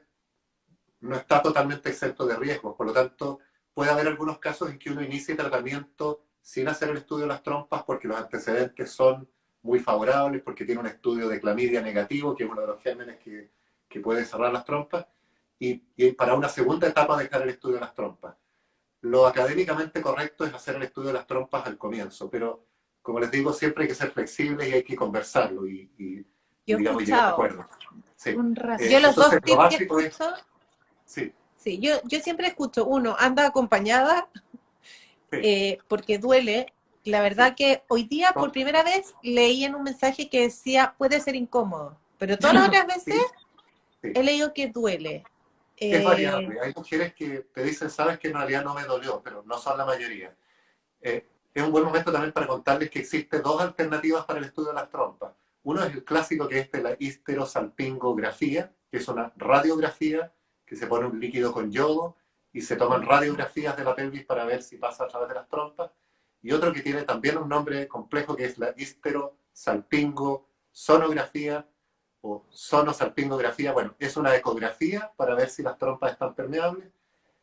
no está totalmente exento de riesgos. Por lo tanto, puede haber algunos casos en que uno inicie tratamiento sin hacer el estudio de las trompas porque los antecedentes son muy favorables, porque tiene un estudio de clamidia negativo, que es uno de los gérmenes que puede cerrar las trompas, y para una segunda etapa dejar el estudio de las trompas. Lo académicamente correcto es hacer el estudio de las trompas al comienzo, pero como les digo, siempre hay que ser flexibles y hay que conversarlo y Yo he digamos, llegar a escuchado acuerdos. Sí. yo los dos Entonces, lo tips que básico es, escucho, sí, sí, yo siempre escucho, uno, anda acompañada, sí, porque duele. La verdad sí. que hoy día por No, primera vez leí en un mensaje que decía puede ser incómodo, pero todas las otras veces sí, sí. he leído que duele. Es Eh, variable. Hay mujeres que te dicen, sabes que en realidad no me dolió, pero no son la mayoría. Es un buen momento también para contarles que existen dos alternativas para el estudio de las trompas. Uno es el clásico, que es de la histerosalpingografía, que es una radiografía que se pone un líquido con yodo y se toman radiografías de la pelvis para ver si pasa a través de las trompas. Y otro que tiene también un nombre complejo, que es la histerosalpingosonografía o sonosalpingografía. Bueno, es una ecografía para ver si las trompas están permeables.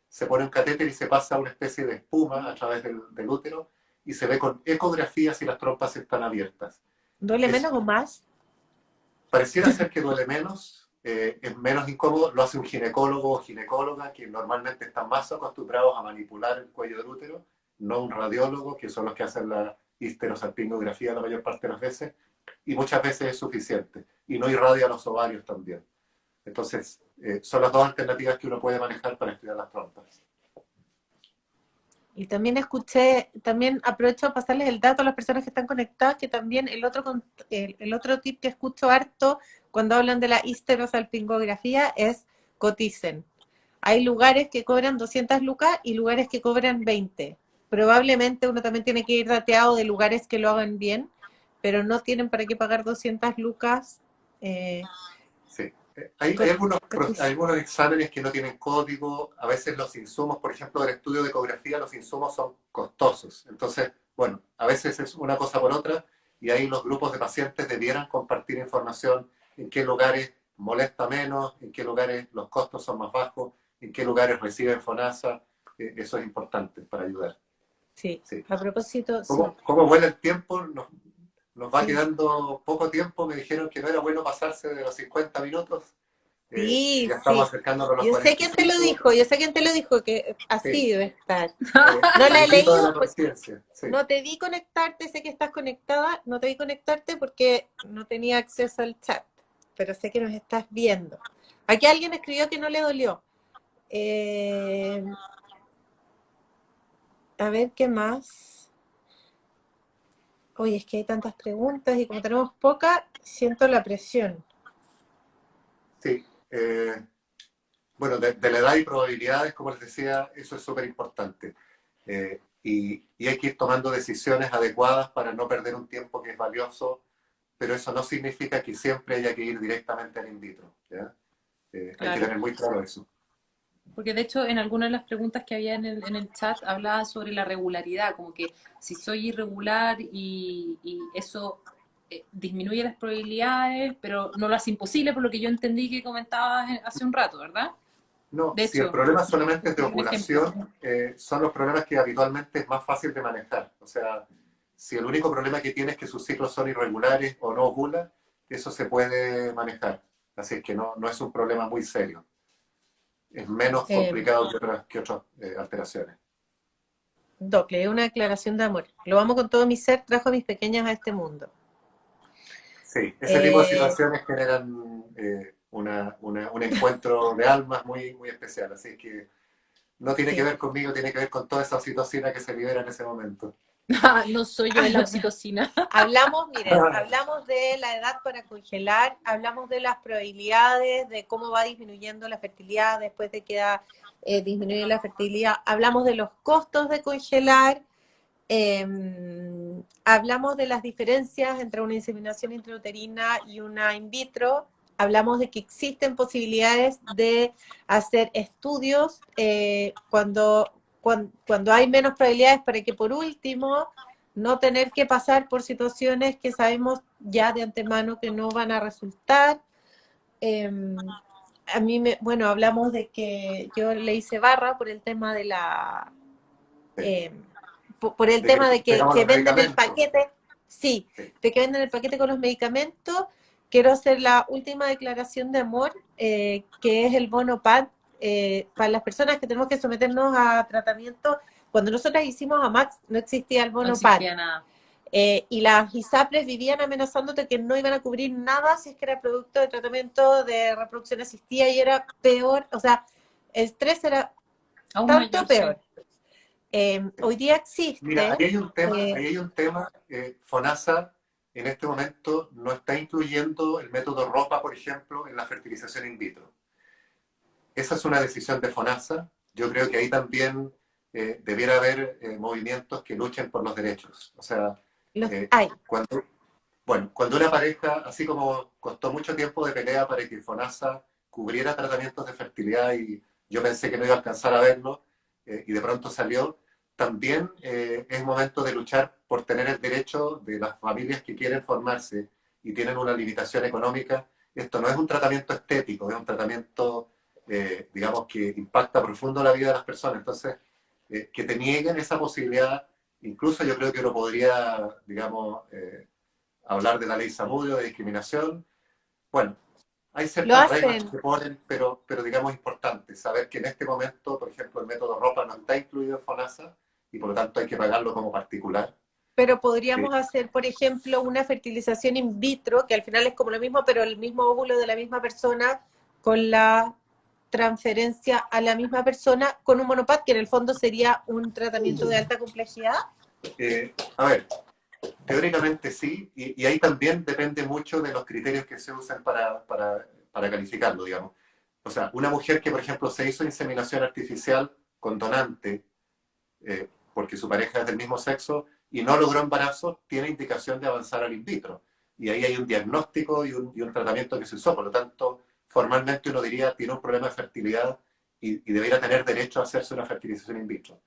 Se pone un catéter y se pasa una especie de espuma a través del útero y se ve con ecografía si las trompas están abiertas. ¿Duele menos Es, o más? pareciera ser que duele menos, es menos incómodo, lo hace un ginecólogo o ginecóloga que normalmente están más acostumbrados a manipular el cuello del útero, no un radiólogo, que son los que hacen la histerosalpingografía la mayor parte de las veces, y muchas veces es suficiente, y no irradia los ovarios también. Entonces, son las dos alternativas que uno puede manejar para estudiar las trompas. Y también escuché, también aprovecho a pasarles el dato a las personas que están conectadas, que también el otro tip que escucho harto cuando hablan de la histerosalpingografía es coticen. Hay lugares que cobran 200 lucas y lugares que cobran 20. Probablemente uno también tiene que ir dateado de lugares que lo hagan bien, pero no tienen para qué pagar 200 lucas. Sí. Hay algunos exámenes que no tienen código, a veces los insumos, por ejemplo, del estudio de ecografía, los insumos son costosos. Entonces, bueno, a veces es una cosa por otra y ahí los grupos de pacientes debieran compartir información en qué lugares molesta menos, en qué lugares los costos son más bajos, en qué lugares reciben FONASA. Eso es importante para ayudar. Sí, Sí. a propósito, sí. ¿Cómo vuela el tiempo? Nos va Sí. quedando poco tiempo. Me didijeron que no era bueno pasarse de los 50 minutos. Sí, Ya estamos sí. acercándonos a los Yo sé quién te lo 45. dijo, yo sé quién te lo dijo, que Sí, así debe estar. No la he bendito de leído, la paciencia. Sí, no te vi conectarte, sé que estás conectada, no te vi conectarte porque no tenía acceso al chat, pero sé que nos estás viendo. Aquí alguien escribió que no le dolió. A ver, ¿qué más? Oye, es que hay tantas preguntas y como tenemos pocas, siento la presión. sí. Bueno, de la edad y probabilidades, como les decía, eso es súper importante. Y hay que ir tomando decisiones adecuadas para no perder un tiempo que es valioso, pero eso no significa que siempre haya que ir directamente al in vitro. ¿Ya? Hay que Claro. tener muy claro eso. Porque de hecho en algunas de las preguntas que había en el chat hablaba sobre la regularidad, como que si soy irregular y eso disminuye las probabilidades, pero no lo hace imposible, por lo que yo entendí que comentabas hace un rato, ¿verdad? No, De si el hecho, problema solamente es de un ejemplo. ovulación, son los problemas que habitualmente es más fácil de manejar. O sea, si el único problema que tiene es que sus ciclos son irregulares o no ovula, eso se puede manejar. Así es que no es un problema muy serio. Es menos Eh, complicado que otras alteraciones. Doc, le doy una declaración de amor. Lo amo con todo mi ser, trajo a mis pequeñas a este mundo. Sí, ese tipo de Eh, situaciones generan un encuentro de almas muy, muy especial. Así que no tiene que sí. ver conmigo, tiene que ver con toda esa oxitocina que se libera en ese momento. No soy yo en la oxitocina. Hablamos, miren, hablamos de la edad para congelar, hablamos de las probabilidades, de cómo va disminuyendo la fertilidad después de que disminuye la fertilidad, hablamos de los costos de congelar, hablamos de las diferencias entre una inseminación intrauterina y una in vitro, hablamos de que existen posibilidades de hacer estudios cuando hay menos probabilidades para que por último no tener que pasar por situaciones que sabemos ya de antemano que no van a resultar. a mí bueno, hablamos de que yo le hice barra por el tema de la, Sí. eh, por el De que tema de tengamos que los venden el medicamentos. paquete, sí, Sí. de que venden el paquete con los medicamentos. Quiero hacer la última declaración de amor, que es el bono PAD, para las personas que tenemos que someternos a tratamiento. Cuando nosotros hicimos a Max, no existía el No bono PAD. existía nada. Y las ISAPRES vivían amenazándote que no iban a cubrir nada si es que era producto de tratamiento de reproducción asistida, y era peor, o sea, el estrés era Aún tanto mayor, sí. peor. Hoy día Mira, existe, ahí hay un tema, FONASA en este momento no está incluyendo el método ROPA, por ejemplo, en la fertilización in vitro. Esa es una decisión de FONASA. Yo creo que ahí también debiera haber movimientos que luchen por los derechos. O sea, los eh, hay. cuando una pareja, así como costó mucho tiempo de pelea para que FONASA cubriera tratamientos de fertilidad y yo pensé que no iba a alcanzar a verlo, y de pronto salió, también es momento de luchar por tener el derecho de las familias que quieren formarse y tienen una limitación económica. Esto no es un tratamiento estético, es un tratamiento, digamos, que impacta profundo la vida de las personas. Entonces, que te nieguen esa posibilidad, incluso yo creo que uno podría, digamos, hablar de la ley Zamudio, de discriminación. Bueno, hay Lo ciertas reglas que hacen, se ponen, pero digamos importante, saber que en este momento, por ejemplo, el método ROPA no está incluido en FONASA y por lo tanto hay que pagarlo como particular. pero Eh, podríamos hacer, por ejemplo, una fertilización in vitro, que al final es como lo mismo, pero el mismo óvulo de la misma persona, con la transferencia a la misma persona con un monopat, que en el fondo sería un tratamiento de alta complejidad. a ver, teóricamente sí, y ahí también depende mucho de los criterios que se usan para calificarlo, digamos. O sea, una mujer que, por ejemplo, se hizo inseminación artificial con donante, porque su pareja es del mismo sexo y no logró embarazo, tiene indicación de avanzar al in vitro. Y ahí hay un diagnóstico y un tratamiento que se usó. Por lo tanto, formalmente uno diría tiene un problema de fertilidad y debería tener derecho a hacerse una fertilización in vitro.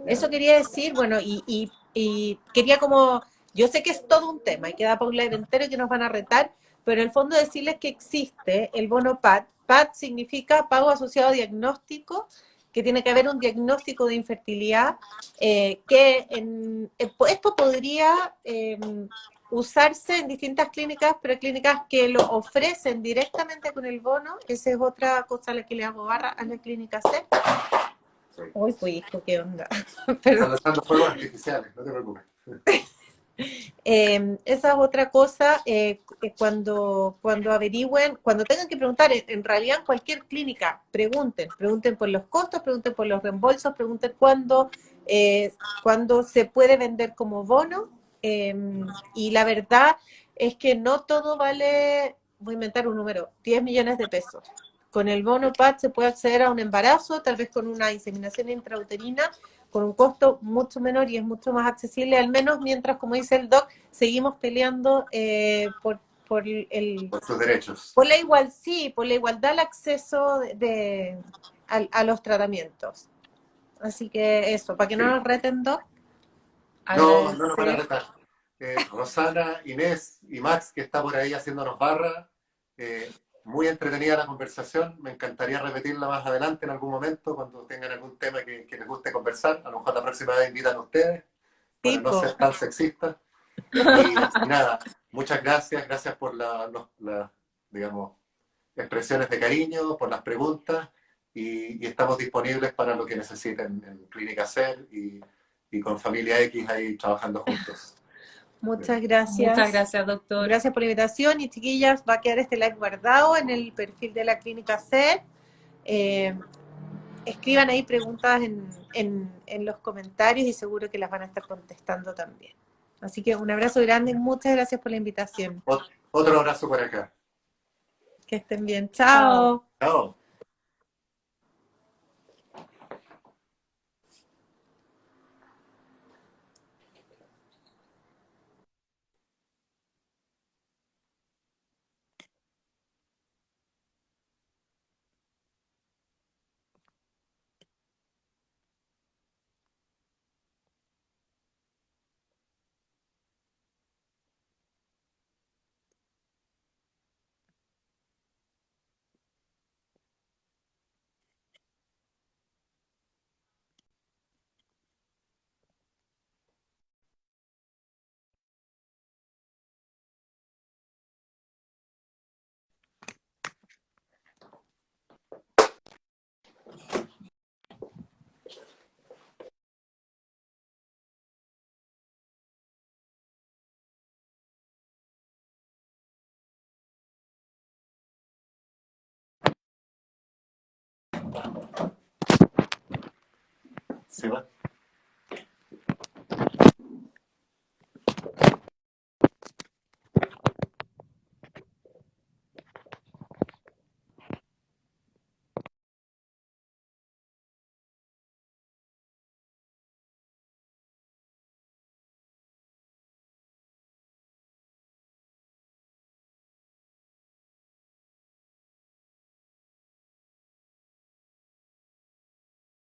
Eso quería decir, bueno, y quería como, yo sé que es todo un tema y queda para un live entero que nos van a retar, pero en el fondo decirles que existe el bono PAD. PAD significa pago asociado a diagnóstico, que tiene que haber un diagnóstico de infertilidad, esto podría usarse en distintas clínicas, pero hay clínicas que lo ofrecen directamente con el bono. Esa es otra cosa a la que le hago barra a la clínica C. Sí. Uy, pues hijo, qué onda. Están lanzando fuegos artificiales, no te preocupes. Esa es otra cosa, cuando averigüen, cuando tengan que preguntar, en realidad en cualquier clínica, pregunten por los costos, pregunten por los reembolsos, pregunten cuándo se puede vender como bono, y la verdad es que no todo vale, voy a inventar un número, 10 millones de pesos. Con el bono PAD se puede acceder a un embarazo, tal vez con una inseminación intrauterina, con un costo mucho menor y es mucho más accesible, al menos mientras, como dice el doc, seguimos peleando por Por sus derechos. por la igual, sí, por la igualdad al acceso a los tratamientos. Así que eso, para que no Sí. nos reten, doc, No, no nos van a agradecer. retar. Rosana, Inés y Max, que está por ahí haciéndonos barra. Muy entretenida la conversación. Me encantaría repetirla más adelante en algún momento, cuando tengan algún tema que les guste conversar. A lo mejor la próxima vez invitan a ustedes, para no Tipo, ser tan sexistas. Y nada, muchas gracias. Gracias por digamos, expresiones de cariño, por las preguntas. Y estamos disponibles para lo que necesiten en Clínica Ser y con Familia X ahí trabajando juntos. muchas Muchas gracias. gracias, doctor. Gracias por la invitación, y chiquillas, va a quedar este live guardado en el perfil de la clínica C. Escriban ahí preguntas en los comentarios y seguro que las van a estar contestando también. Así que un abrazo grande y muchas gracias por la invitación. Otro abrazo por acá. Que estén bien. Chao. Chao. Chao. ¿Sí va?